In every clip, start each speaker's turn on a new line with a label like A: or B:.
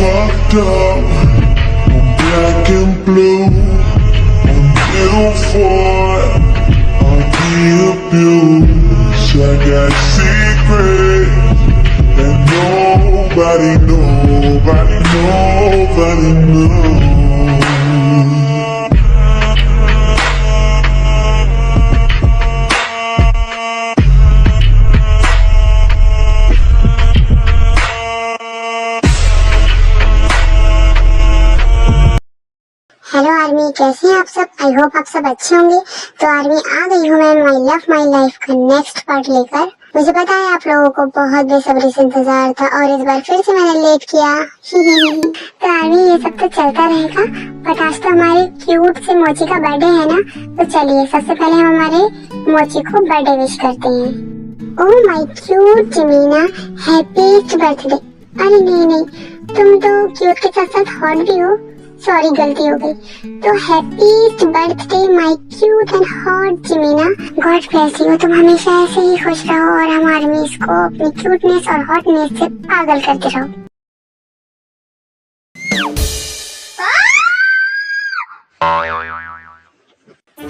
A: fucked up on black and blue, on billboard, I'll be abused. I got secrets that nobody knows.
B: Hello army, कैसे हैं आप सब। I hope आप सब अच्छे होंगे। तो आर्मी, आ गई हूँ मैं माई लव माई लाइफ का नेक्स्ट पार्ट लेकर। मुझे पता है आप लोगों को बहुत बेसब्री से इंतजार था और इस बार फिर से मैंने लेट किया। तो आर्मी, ये सब तो चलता रहेगा, बट आज तो हमारे क्यूट से मोची का बर्थडे है ना। तो चलिए सबसे पहले हम हमारे मोची को बर्थडे विश करते हैं। ओह माई क्यूट जमीना, हैप्पी बर्थडे। अरे नहीं, तुम तो क्यूट के साथ साथ हॉट भी हो। सॉरी, गलती हो गई। तो happy birthday my cute and hot Zameena. God bless you. तुम हमेशा ऐसे ही खुश रहो और हम आर्मीज को अपनी क्यूटनेस और हॉटनेस से पागल करते रहो।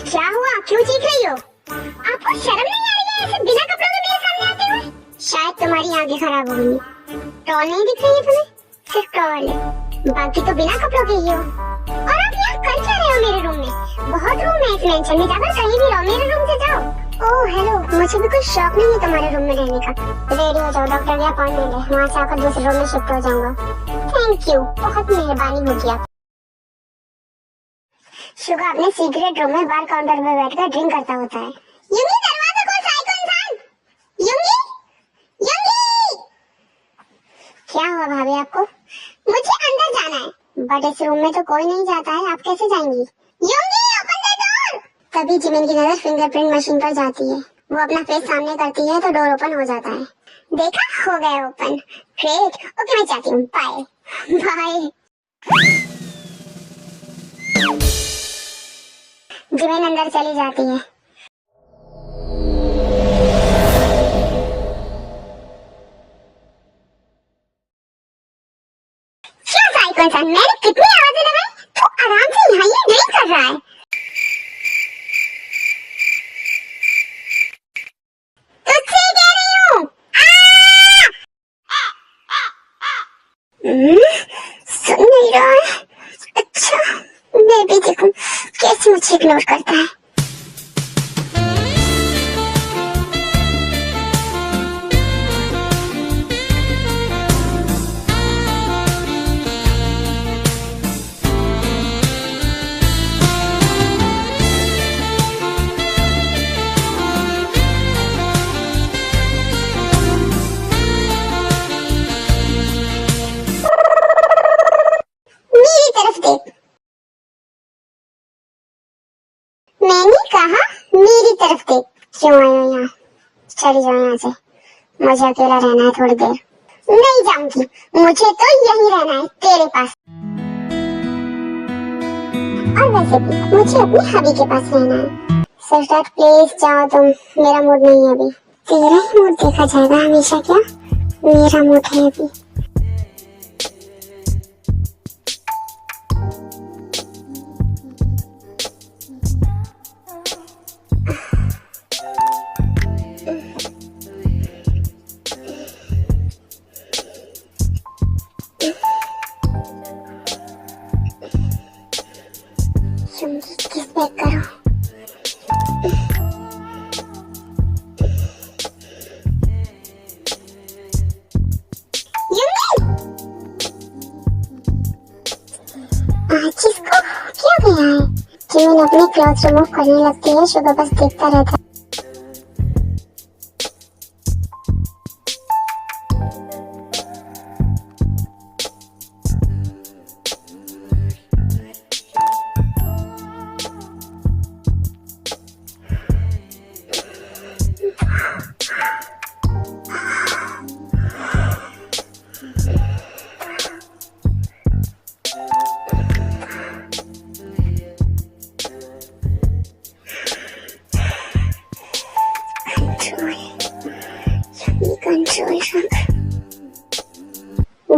B: क्या हुआ, क्यों चीख रही हो? आपको शर्म नहीं आ रही है ऐसे बिना कपड़ों के मेरे सामने आते हुए? शायद तुम्हारी आंखें खराब हो गई। टॉल नहीं दिख रही है तुम्हें? सिर्फ टॉल है, बाकी तो बिना कपड़ों के ही हो। और आप यहाँ कर क्या रहे हो मेरे रूम में? बहुत रूम है इस मेंशन में, जाकर कहीं भी रहो, मेरे रूम से जाओ। ओह हेलो, मुझे भी कोई शौक नहीं है तुम्हारे रूम में रहने का। रेडी हो जाओ, डॉक्टर की अपॉइंटमेंट है, वहाँ से आकर दूसरे रूम में शिफ्ट हो जाऊंगा। थैंक यू, बहुत मेहरबानी होगी आप। शुगा अपने सीक्रेट रूम में बार काउंटर पे बैठकर ड्रिंक करता होता है। युंगी, दरवाजा खोल साइको इंसान। युंगी, युंगी। क्या हुआ भाभी आपको? मुझे अंदर जाना है, बट इस रूम में तो कोई नहीं जाता है, आप कैसे जाएंगी? युंगी, ओपन द डोर। तभी जिमिन की नजर फिंगरप्रिंट मशीन पर जाती है। वो अपना फेस सामने करती है तो डोर ओपन हो जाता है। देखा, हो गया ओपन। ग्रेट, ओके मैं जाती हूँ, बाय बाय। जिमिन अंदर चली जाती है। मैंने कितनी आवाजें लगाई, तो आराम से यहाँ ये ड्रिंक कर रहा है। तुझसे कह रही हूँ, सुन नहीं रहा है। अच्छा, मैं भी देखूं कैसे मुझे इग्नोर करता है। मैंने कहा मेरी तरफ देख। क्यों आए हो यहाँ? चली जाओ यहाँ से, मुझे अकेला रहना है थोड़ी देर। नहीं जाऊंगी, मुझे तो यहीं रहना है तेरे पास। और वैसे भी मुझे अपने हबी के पास रहना है। सिस्टर प्लीज जाओ तुम, मेरा मूड नहीं है अभी। तेरा ही मूड देखा जाएगा हमेशा क्या? मेरा मूड है अभी। किस बैग करो? आज इसको क्या गया है? जिमिन अपने क्लॉथ रिमूव करने लगती है, शुगर बस देखता रहता है।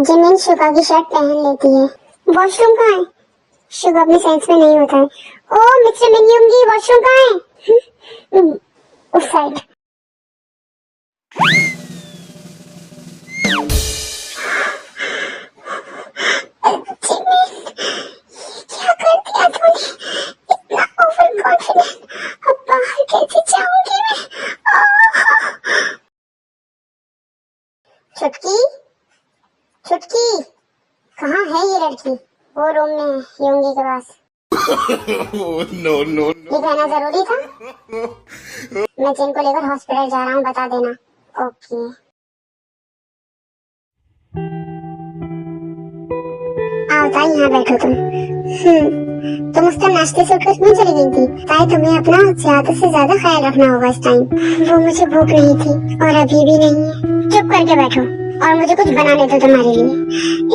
B: जिमिन शुगा की शर्ट पहन लेती है। वॉशरूम कहाँ है? शुगा अपने सेंस में नहीं होता है। ओ मिस्टर मिनियंगी, वॉशरूम कहाँ है? उस साइड। क्या कर दिया तूने? इतना ओवर कॉन्फिडेंट। अब बाहर कैसे जाऊंगी मैं? चुटकी, चुटकी, कहाँ है ये लड़की? वो रूम में है, योंगी के पास।
A: no, no,
B: ये कहना जरूरी था? मैं जिनको लेकर हॉस्पिटल जा रहा हूँ, बता देना। ओके। आओ ताई, यहाँ बैठो तुम। तुम उस टाइम नाश्ते से उठकर क्यों चली गई थी? ताई तुम्हें अपना ज्यादा से ज्यादा ख्याल रखना होगा इस टाइम। वो मुझे भूख नहीं थी और अभी भी नहीं है। चुप करके बैठो और मुझे कुछ बनाने दो तुम्हारे लिए।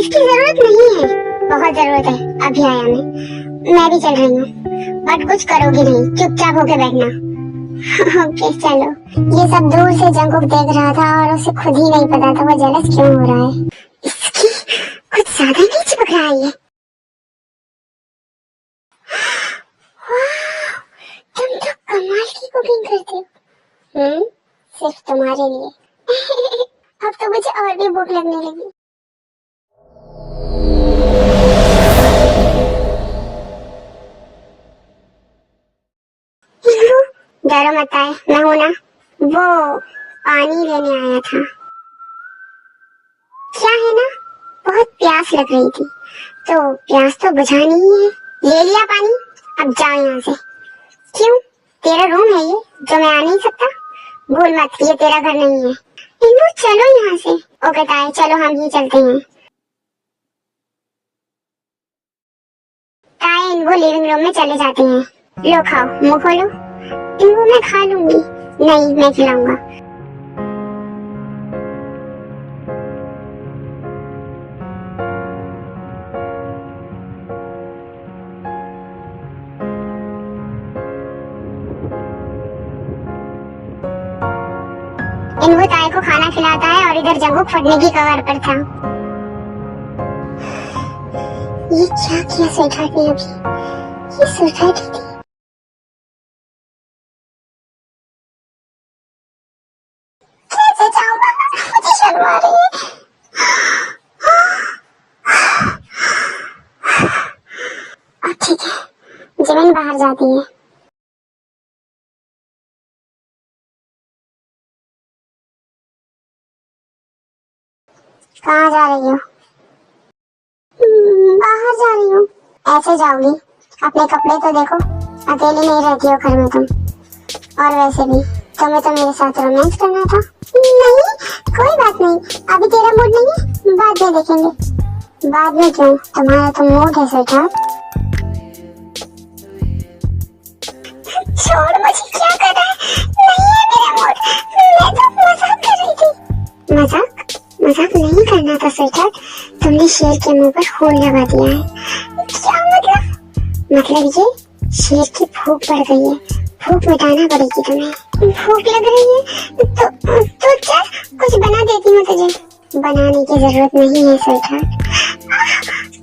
B: इसकी जरूरत नहीं है, बहुत जरूरत है। अभी आया मैं भी चल रही हूँ, बट कुछ करोगी नहीं, चुपचाप होके बैठना। ओके चलो। ये सब दूर से जंगुक देख रहा था और उसे खुद ही नहीं पता था वो जेलस क्यों हो रहा है। इसकी कुछ ज्यादा नहीं चिपक रहा है ये। तुम तो कमाल की कुकिंग करते हो। सिर्फ तुम्हारे लिए। अब तो मुझे और भी भूख लगने लगी। डरो मत आए, मैं हूं ना। वो पानी लेने आया था। क्या है ना, बहुत प्यास लग रही थी, तो प्यास तो बुझानी ही है। ले लिया पानी, अब जाओ यहाँ से। क्यों? तेरा रूम है ये, जो मैं आ नहीं सकता? भूल मत, ये तेरा घर नहीं है। इन्हों चलो यहाँ से। ओके ताई, चलो हम ही चलते हैं। ताई इनको लिविंग रूम में चले जाते हैं। लो खाओ, मुंह खोलो। इनको मैं खा लूंगी। नहीं, मैं खिलाऊंगा। इनको ताई को खाना खिलाता है और इधर जंगुक फटने की कगार पर था। ये क्या किया स्वीटहार्ट ने अभी? ये स्वीटहार्ट थी। कैसे जाऊंगा? मुझे शर्म आ रही है। अब ठीक है, जिमिन बाहर जाती है। कहाँ जा रही हो? बाहर जा रही हूँ। ऐसे जाओगी? अपने कपड़े तो देखो, अकेली नहीं रहती हो घर में तुम। और वैसे भी तुम्हें तो मेरे साथ रोमांस करना था। नहीं, कोई बात नहीं, अभी तेरा मूड नहीं है, बाद में देखेंगे। बाद में क्यों? तुम्हारा तो मूड है स्वीटहार्ट। छोड़, मुझे क्या कर रहा है? नहीं है मेरा मूड, मैं तो मजाक कर रही थी। मजाक? मजाक नहीं करना था स्वीटहार्ट। तुमने शेर के मुंह पर खून लगा दिया है। क्या मतलब? मतलब ये शेर की भूख बढ़ गई है, भूख मिटाना पड़ेगी तुम्हें। भूख लग रही है तो चल कुछ बना देती हूँ तुझे। बनाने की जरूरत नहीं है स्वीटहार्ट।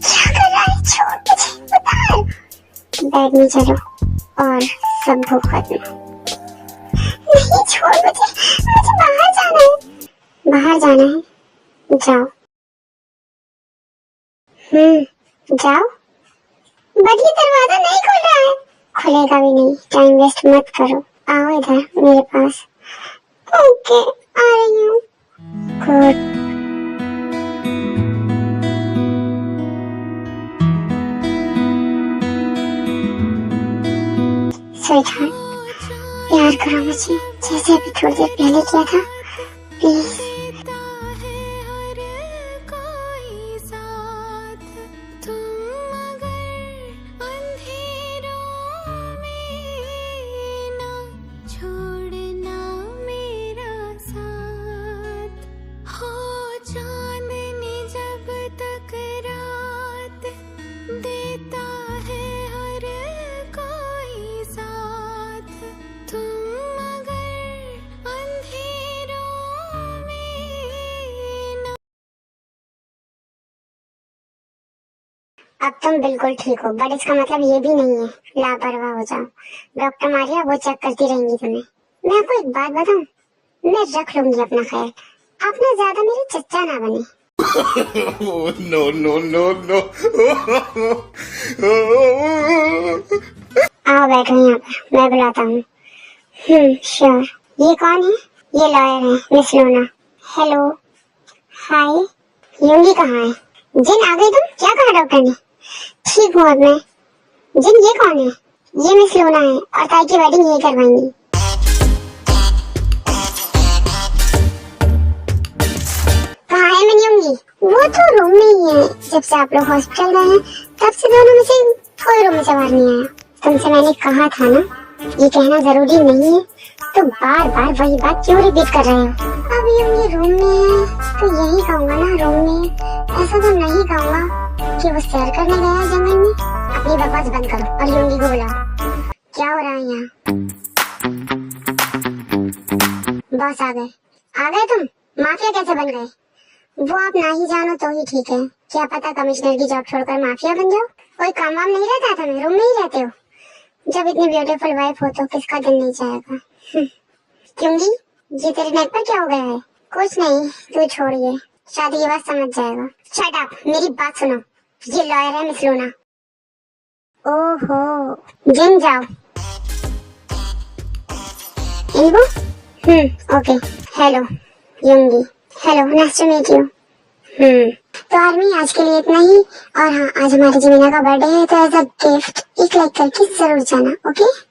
B: क्या कर रहा है? छोड़ मुझे, उतार। बेड में चलो और सब भूख खत्म। नहीं, छोड़ मुझे बाहर जाना है। बाहर जाना है, जाओ। जाओ। बट ये दरवाजा नहीं खुल रहा है। खुलेगा भी नहीं, टाइम वेस्ट मत करो। आओ इधर मेरे पास। ओके, आ रही हूँ। गुड। स्वीटहार्ट, प्यार करो मुझे जैसे अभी थोड़ी देर पहले किया था, प्लीज।
C: तुम अगर अंधेरों
B: अब तुम बिल्कुल ठीक हो, बट इसका मतलब ये भी नहीं है लापरवाह हो जाओ। डॉक्टर मारिया वो चेक करती रहेंगी तुम्हें। मैं आपको एक बात बताऊं, मैं रख लूंगी अपना ख्याल, आप ना ज्यादा मेरे चच्चा ना बने।
A: No, no, no, no.
B: आओ बैठो यहाँ पर, मैं बुलाता हूँ। श्योर। ये कौन है? ये लॉयर है, मिस लोना। हेलो, हाय। योंगी कहाँ है? जिन आ गई तुम? क्या कहा डॉक्टर ने? ठीक हूँ अब मैं। जिन ये कौन है? ये मिस लोना है और ताई की वेडिंग यही करवाएंगी। कहाँ है मैं योंगी? वो तो रूम में ही है। जब से आप लोग हॉस्पिटल गए हैं तब से दोनों में से कोई रूम में से बाहर नहीं आया। तुमसे मैंने कहा था ना, ये कहना जरूरी नहीं है, तो बार बार वही बात क्यों रिपीट कर रहे हो? अब ये रूम में है तो यही कहूँगा ना, रूम में। ऐसा तो नहीं कहूँगा कि वो सैर करने गया जंगल में। अपनी बकवास बंद करो और योंगी को बुलाओ। क्या हो रहा है यहाँ? बॉस आ गए तुम? माफिया कैसे बन गए? वो आप ना ही जानो तो ही ठीक है। क्या पता कमिश्नर की जॉब छोड़कर माफिया बन जाओ। कोई काम वाम नहीं रहता था, रूम में ही रहते हो। जब इतनी ब्यूटीफुल वाइफ हो तो किसका दिल नहीं चाहेगा? क्योंकि ये तेरे नेक पर क्या हो गया है? कुछ नहीं, तू छोड़िए, शादी के बाद समझ जाएगा। शट अप, मेरी बात सुनो। ये लॉयर है मिस लूना। ओहो, जिन जाओ। इनको? Okay. Hello Yoongi. Hello, nice to meet you. तो आर्मी आज के लिए इतना ही। और हाँ, आज हमारी जमीना का बर्थडे है, तो एज अ गिफ्ट एक लाइक करके जरूर जाना, ओके?